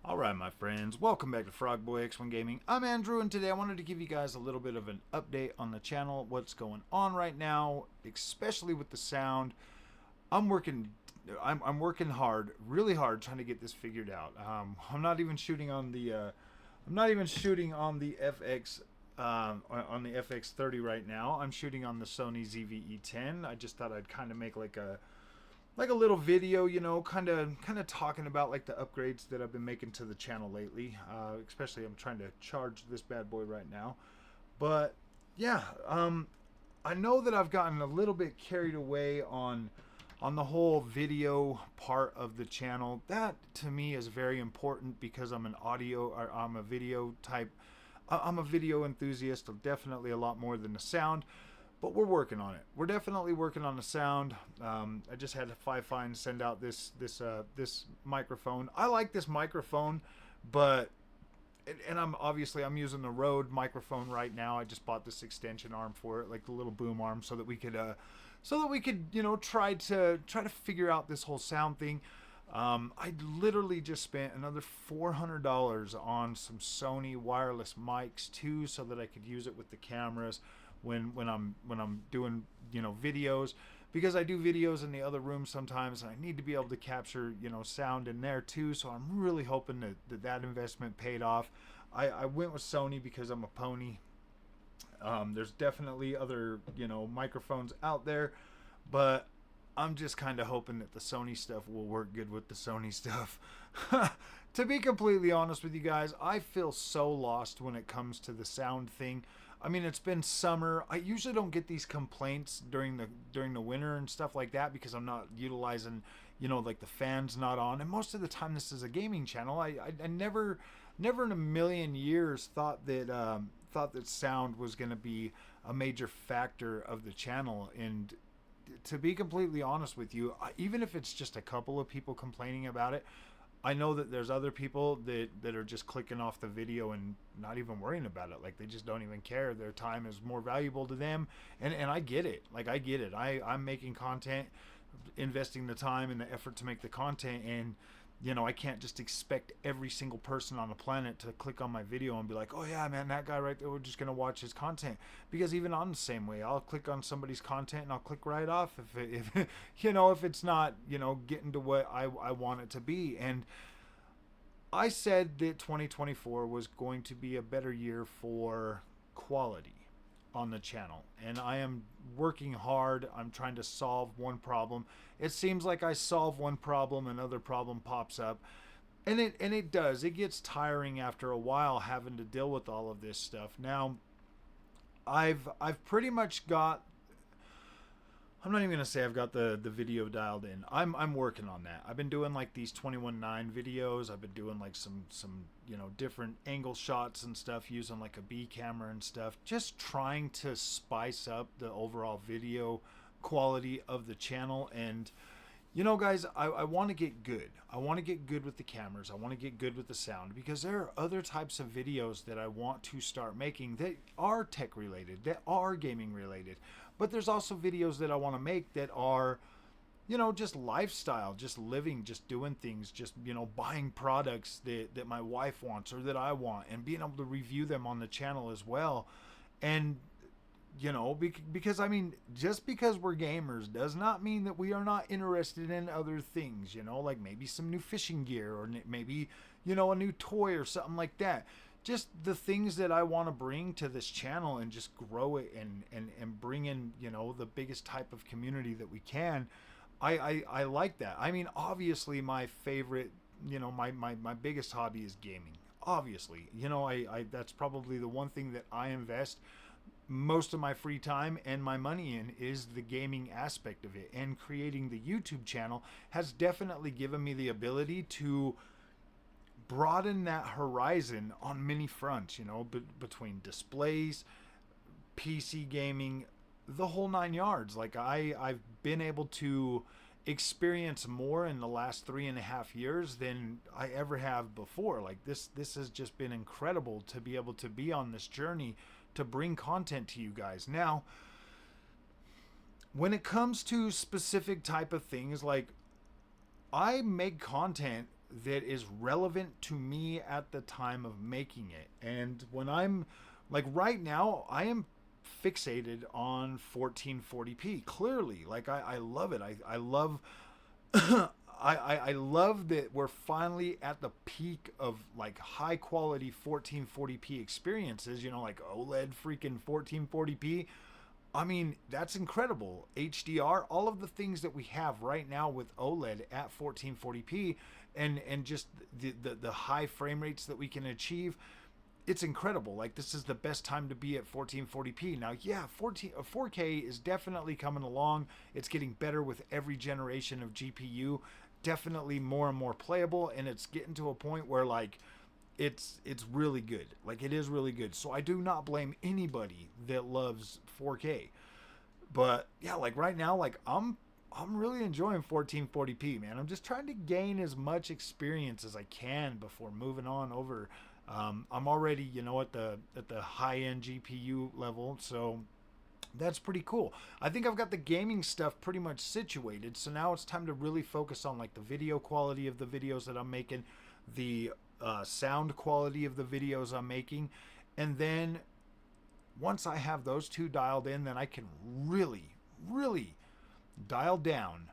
Alright my friends, welcome back to Frogboy X1 Gaming. I'm Andrew and today I wanted to give you guys a little bit of an update on the channel, what's going on right now, especially with the sound. I'm working hard, really hard trying to get this figured out. I'm not even shooting on the FX on the FX30 right now. I'm shooting on the Sony ZV-E10. I just thought I'd kind of make like a little video, you know, kind of talking about like the upgrades that I've been making to the channel lately. Especially I'm trying to charge this bad boy right now. But yeah, I know that I've gotten a little bit carried away on the whole video part of the channel. That to me is very important because I'm I'm a video type. I'm a video enthusiast, definitely a lot more than the sound. But we're working on it. We're definitely working on the sound. I just had Five Fine send out this microphone. I like this microphone, but I'm using the Rode microphone right now. I just bought this extension arm for it, like the little boom arm, so that we could you know try to figure out this whole sound thing. I literally just spent another $400 on some Sony wireless mics too, so that I could use it with the cameras when I'm doing, you know, videos, because I do videos in the other room sometimes and I need to be able to capture, you know, sound in there too. So I'm really hoping that investment paid off. I went with Sony because I'm a pony. There's definitely other, you know, microphones out there, but I'm just kind of hoping that the Sony stuff will work good with the Sony stuff. To be completely honest with you guys, I feel so lost when it comes to the sound thing. I mean, it's been summer. I usually don't get these complaints during the winter and stuff like that because I'm not utilizing, you know, like the fan's not on. And most of the time, this is a gaming channel. I never in a million years thought that sound was going to be a major factor of the channel. And to be completely honest with you, even if it's just a couple of people complaining about it, I know that there's other people that are just clicking off the video and not even worrying about it. Like, they just don't even care. Their time is more valuable to them. And I get it. Like, I get it. I'm making content, investing the time and the effort to make the content. And, you know, I can't just expect every single person on the planet to click on my video and be like, oh yeah, man, that guy right there, we're just going to watch his content. Because even I'm the same way. I'll click on somebody's content and I'll click right off if you know, if it's not, you know, getting to what I want it to be. And I said that 2024 was going to be a better year for quality on the channel, and I am working hard. I'm trying to solve one problem. It seems like I solve one problem, another problem pops up, and it does. It gets tiring after a while having to deal with all of this stuff. Now, I've pretty much got, I'm not even gonna say I've got the video dialed in. I'm working on that. I've been doing like these 21:9 videos. I've been doing like some you know, different angle shots and stuff using like a B camera and stuff. Just trying to spice up the overall video quality of the channel. And you know, guys, I want to get good. I want to get good with the cameras. I want to get good with the sound, because there are other types of videos that I want to start making that are tech related, that are gaming related. But there's also videos that I want to make that are, you know, just lifestyle, just living, just doing things, just, you know, buying products that my wife wants or that I want, and being able to review them on the channel as well. And you know, because I mean, just because we're gamers does not mean that we are not interested in other things, you know, like maybe some new fishing gear, or maybe, you know, a new toy or something like that. Just the things that I want to bring to this channel and just grow it and bring in, you know, the biggest type of community that we can. I like that. I mean, obviously my favorite, you know, my biggest hobby is gaming. Obviously, you know, I that's probably the one thing that I invest most of my free time and my money in, is the gaming aspect of it. And creating the YouTube channel has definitely given me the ability to broaden that horizon on many fronts, you know, between displays, PC gaming, the whole nine yards. Like I've been able to experience more in the last 3.5 years than I ever have before. Like this has just been incredible to be able to be on this journey to bring content to you guys. Now, when it comes to specific type of things, like I make content that is relevant to me at the time of making it. And when I'm like right now, I am fixated on 1440p. Clearly, like I love it. I love I love that we're finally at the peak of like high quality 1440p experiences, you know, like OLED freaking 1440p. I mean, that's incredible. HDR, all of the things that we have right now with OLED at 1440p and just the high frame rates that we can achieve, it's incredible. Like, this is the best time to be at 1440p. Now, yeah, 4K is definitely coming along. It's getting better with every generation of GPU. Definitely more and more playable, and it's getting to a point where like it's really good. Like, it is really good. So I do not blame anybody that loves 4K. But yeah, like right now, like I'm really enjoying 1440p, man. I'm just trying to gain as much experience as I can before moving on over. I'm already, you know, at the high end GPU level, so that's pretty cool. I think I've got the gaming stuff pretty much situated, so now it's time to really focus on like the video quality of the videos that I'm making, the sound quality of the videos I'm making, and then once I have those two dialed in, then I can really, really dial down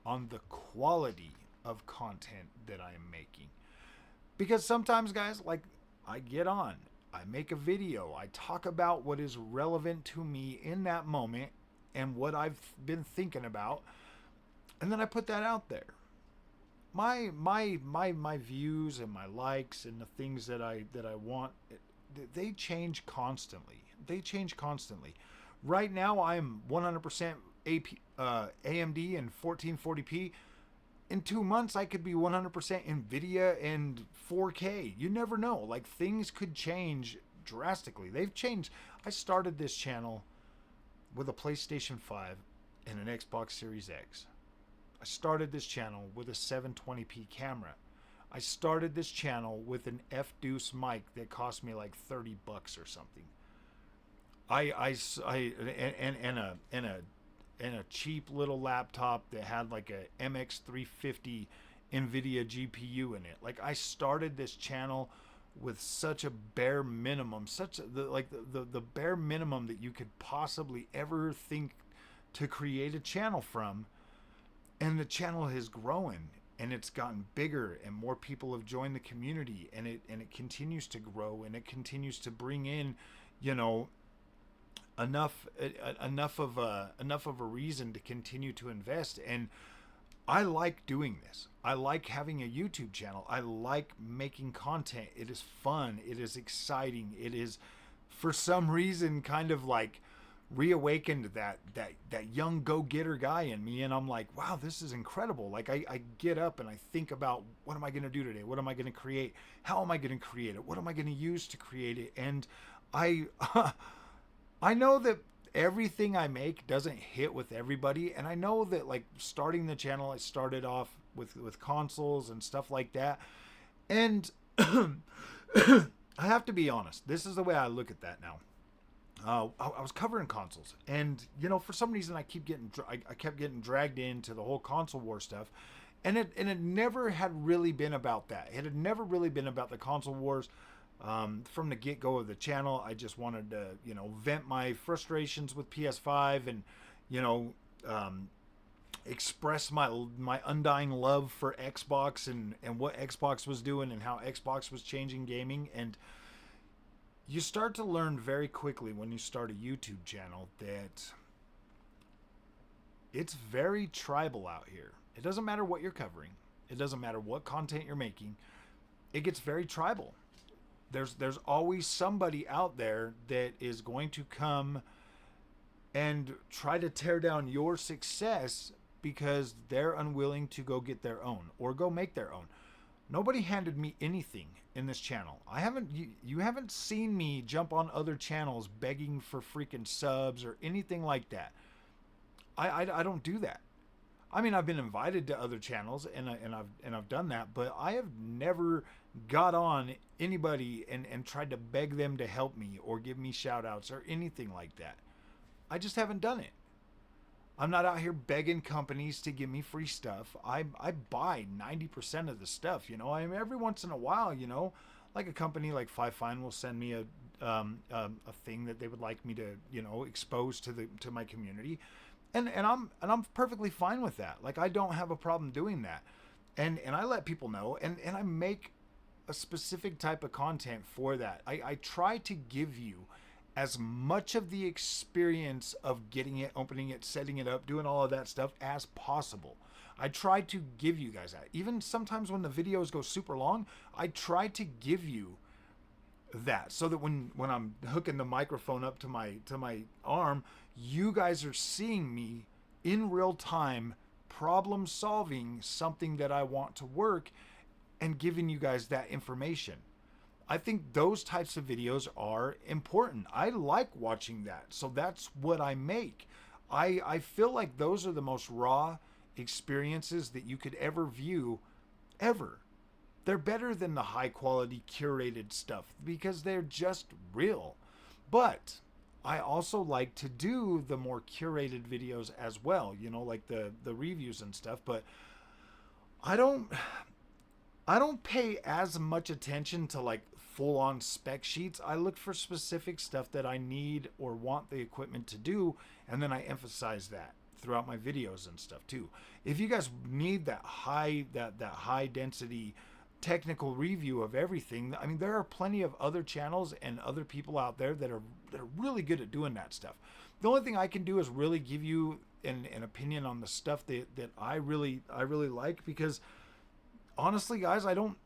on the quality of content that I am making. Because sometimes, guys, like, I get on, I make a video, I talk about what is relevant to me in that moment and what I've been thinking about, and then I put that out there. My views and my likes and the things that I want, they change constantly. They change constantly. Right now, I'm 100% AMD and 1440p. In 2 months, I could be 100% NVIDIA and 4K. You never know. Like, things could change drastically. They've changed. I started this channel with a PlayStation 5 and an Xbox Series X. I started this channel with a 720p camera. I started this channel with an F-Deuce mic that cost me like $30 or something. And a cheap little laptop that had like a MX350 NVIDIA GPU in it. Like, I started this channel with such a bare minimum, the bare minimum that you could possibly ever think to create a channel from. And the channel has grown and it's gotten bigger and more people have joined the community, and it continues to grow, and it continues to bring in, you know, enough of a reason to continue to invest. And I like doing this. I like having a YouTube channel. I like making content. It is fun. It is exciting. It is, for some reason, kind of like reawakened that young go-getter guy in me, and I'm like, wow, this is incredible. Like, I get up and I think about, what am I going to do today? What am I going to create? How am I going to create it? What am I going to use to create it? And I I know that everything I make doesn't hit with everybody, and I know that, like, starting the channel, I started off with consoles and stuff like that, and I have to be honest, this is the way I look at that now. I was covering consoles, and, you know, for some reason I kept getting dragged into the whole console war stuff, and it never had really been about that. It had never really been about the console wars. From the get-go of the channel, I just wanted to, you know, vent my frustrations with PS5 and, you know, express my undying love for Xbox and what Xbox was doing and how Xbox was changing gaming. And you start to learn very quickly when you start a YouTube channel that it's very tribal out here. It doesn't matter what you're covering. It doesn't matter what content you're making. It gets very tribal. There's always somebody out there that is going to come and try to tear down your success because they're unwilling to go get their own or go make their own. Nobody handed me anything in this channel. You haven't seen me jump on other channels begging for freaking subs or anything like that. I don't do that. I mean, I've been invited to other channels and I've done that, but I have never got on anybody and tried to beg them to help me or give me shout outs or anything like that. I just haven't done it. I'm not out here begging companies to give me free stuff. I buy 90% of the stuff, you know. I mean, every once in a while, you know, like a company like Five Fine will send me a thing that they would like me to, you know, expose to my community, and I'm perfectly fine with that. Like, I don't have a problem doing that, and I let people know, and I make a specific type of content for that. I try to give you as much of the experience of getting it, opening it, setting it up, doing all of that stuff as possible. I try to give you guys that. Even sometimes when the videos go super long, I try to give you that so that when I'm hooking the microphone up to my arm, you guys are seeing me in real time problem solving something that I want to work and giving you guys that information. I think those types of videos are important. I like watching that. So that's what I make. I feel like those are the most raw experiences that you could ever view, ever. They're better than the high quality curated stuff because they're just real. But I also like to do the more curated videos as well, you know, like the reviews and stuff, but I don't pay as much attention to like full on spec sheets. I look for specific stuff that I need or want the equipment to do, and then I emphasize that throughout my videos and stuff too. If you guys need that high density technical review of everything, I mean, there are plenty of other channels and other people out there that are really good at doing that stuff. The only thing I can do is really give you an opinion on the stuff that I really like, because honestly, guys, I don't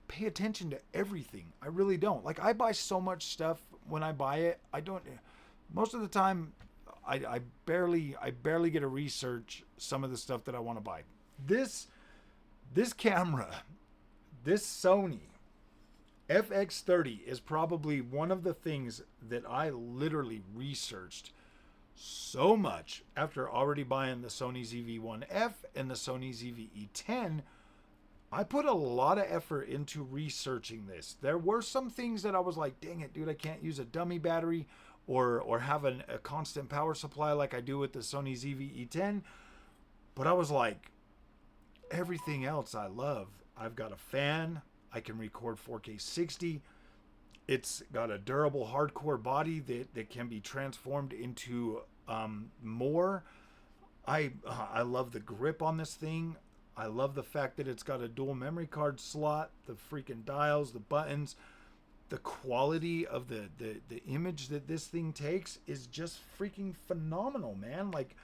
pay attention to everything. I really don't. Like, I buy so much stuff when I buy it. I don't, most of the time, I barely get to research some of the stuff that I want to buy. This camera, this Sony FX30 is probably one of the things that I literally researched so much after already buying the Sony ZV-1F and the Sony ZV-E10. I put a lot of effort into researching this. There were some things that I was like, dang it, dude, I can't use a dummy battery or have a constant power supply like I do with the Sony ZV-E10. But I was like, everything else I love. I've got a fan. I can record 4K 60. It's got a durable hardcore body that can be transformed into more. I love the grip on this thing. I love the fact that it's got a dual memory card slot, the freaking dials, the buttons. The quality of the image that this thing takes is just freaking phenomenal, man. Like,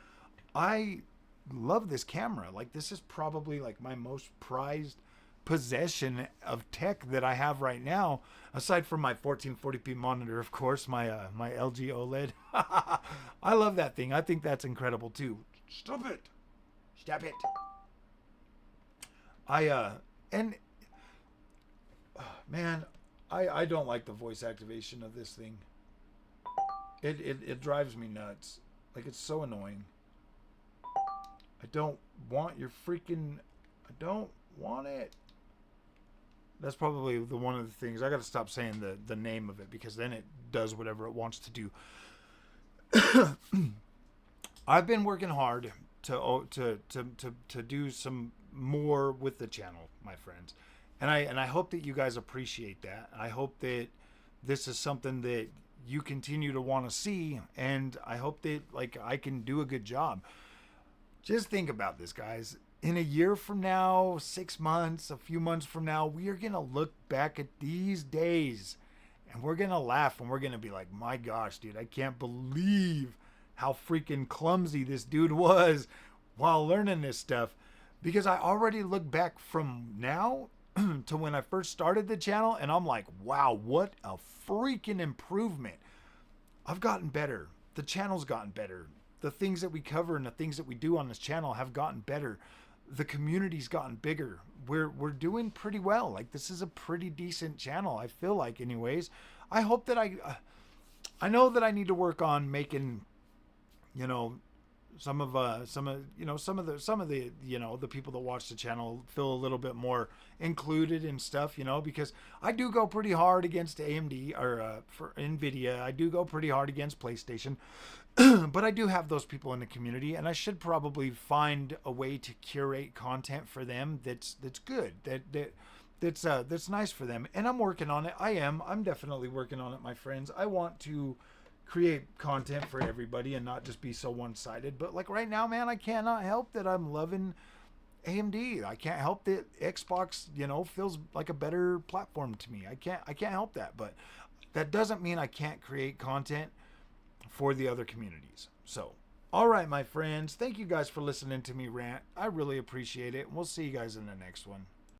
I love this camera. Like, this is probably like my most prized possession of tech that I have right now, aside from my 1440p monitor, of course, my LG OLED. I love that thing. I think that's incredible too. Stop it. Man, I don't like the voice activation of this thing. It drives me nuts. Like, it's so annoying. I don't want it. That's probably one of the things. I got to stop saying the name of it, because then it does whatever it wants to do. I've been working hard to do some more with the channel, my friends, and I hope that you guys appreciate that. I hope that this is something that you continue to want to see, and I hope that, like, I can do a good job. Just think about this, guys. In a year from now, 6 months, a few months from now, we are going to look back at these days and we're going to laugh, and we're going to be like, my gosh, dude, I can't believe how freaking clumsy this dude was while learning this stuff. Because I already look back from now to when I first started the channel, and I'm like, wow, what a freaking improvement. I've gotten better. The channel's gotten better. The things that we cover and the things that we do on this channel have gotten better. The community's gotten bigger. We're doing pretty well. Like, this is a pretty decent channel, I feel like, anyways. I hope that I know that I need to work on making, you know, some of the people that watch the channel feel a little bit more included and stuff, you know, because I do go pretty hard against AMD or for NVIDIA. I do go pretty hard against PlayStation. But I do have those people in the community, and I should probably find a way to curate content for them that's good, that's nice for them. And I'm working on it. I'm definitely working on it, my friends. I want to create content for everybody and not just be so one-sided. But like right now, man, I cannot help that I'm loving AMD. I can't help that Xbox, feels like a better platform to me. I can't help that. But that doesn't mean I can't create content for the other communities. So, all right, my friends, thank you guys for listening to me rant. I really appreciate it. We'll see you guys in the next one.